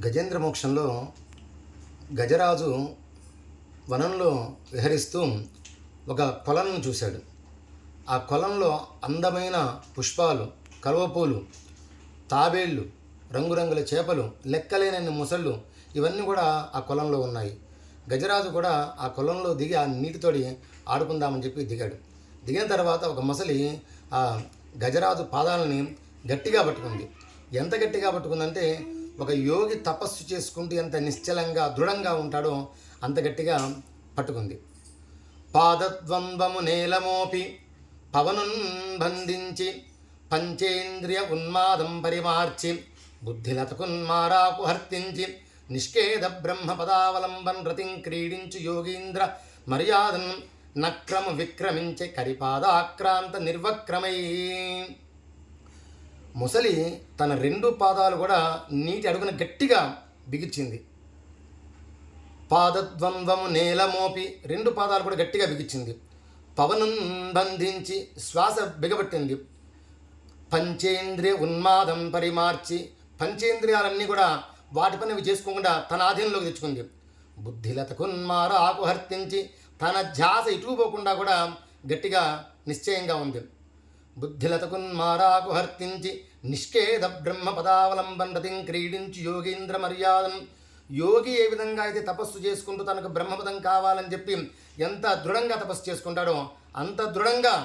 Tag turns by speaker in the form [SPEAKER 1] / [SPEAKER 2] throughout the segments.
[SPEAKER 1] గజేంద్ర మోక్షంలో గజరాజు వనంలో విహరిస్తూ ఒక కొలను చూశాడు. ఆ కొలంలో అందమైన పుష్పాలు, కలువపూలు, తాబేళ్ళు, రంగురంగుల చేపలు, లెక్కలేనన్ని ముసళ్ళు ఇవన్నీ కూడా ఆ కొలంలో ఉన్నాయి. గజరాజు కూడా ఆ కొలంలో దిగి ఆ నీటితోడి ఆడుకుందామని చెప్పి దిగాడు. దిగిన తర్వాత ఒక మొసలి ఆ గజరాజు పాదాలని గట్టిగా పట్టుకుంది. ఎంత గట్టిగా పట్టుకుందంటే ఒక యోగి తపస్సు చేసుకుంటూ ఎంత నిశ్చలంగా దృఢంగా ఉంటాడో అంత గట్టిగా పట్టుకుంది. పాదద్వంద్వము నేలమోపి పవనున్ బంధించి పంచేంద్రియ ఉన్మాదం పరిమార్చి బుద్ధిలతకున్మారాకు హర్తించి నిష్కేద బ్రహ్మ పదావలంబన్ రతిం క్రీడించు యోగీంద్ర మర్యాదన్ నక్రమ విక్రమించే కరిపాదాక్రాంత నిర్వక్రమై. ముసలి తన రెండు పాదాలు కూడా నీటి అడుగున గట్టిగా బిగించింది. పాదద్వంద్వము నేలమోపి రెండు పాదాలు కూడా గట్టిగా బిగించింది. పవనం బంధించి శ్వాస బిగబట్టింది. పంచేంద్రియ ఉన్మాదం పరిమార్చి పంచేంద్రియాలన్నీ కూడా వాటి పని చేసుకోకుండా తన ఆధీనంలోకి తెచ్చుకుంది. బుద్ధిలతకున్మార ఆకుహర్తించి తన ధ్యాస ఇటు పోకుండా కూడా గట్టిగా నిశ్చయంగా ఉంది. బుద్ధిలతకున్మారాకు హర్తించి నిష్కేద బ్రహ్మ పదావలంబన్ రతిం క్రీడించి యోగీంద్ర మర్యాదం. యోగి ఏ విధంగా అయితే తపస్సు చేసుకుంటూ తనకు బ్రహ్మపదం కావాలని చెప్పి ఎంత దృఢంగా తపస్సు చేసుకుంటాడో అంత దృఢంగా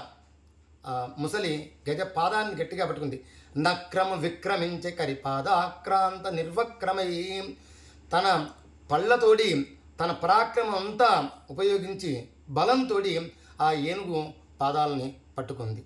[SPEAKER 1] ముసలి గజ పాదాన్ని గట్టిగా పట్టుకుంది. నక్రమ విక్రమించే కరిపాదాక్రాంత నిర్వక్రమై. తన పళ్ళతోడి తన పరాక్రమం అంతా ఉపయోగించి బలంతోడి ఆ ఏనుగు పాదాలని పట్టుకుంది.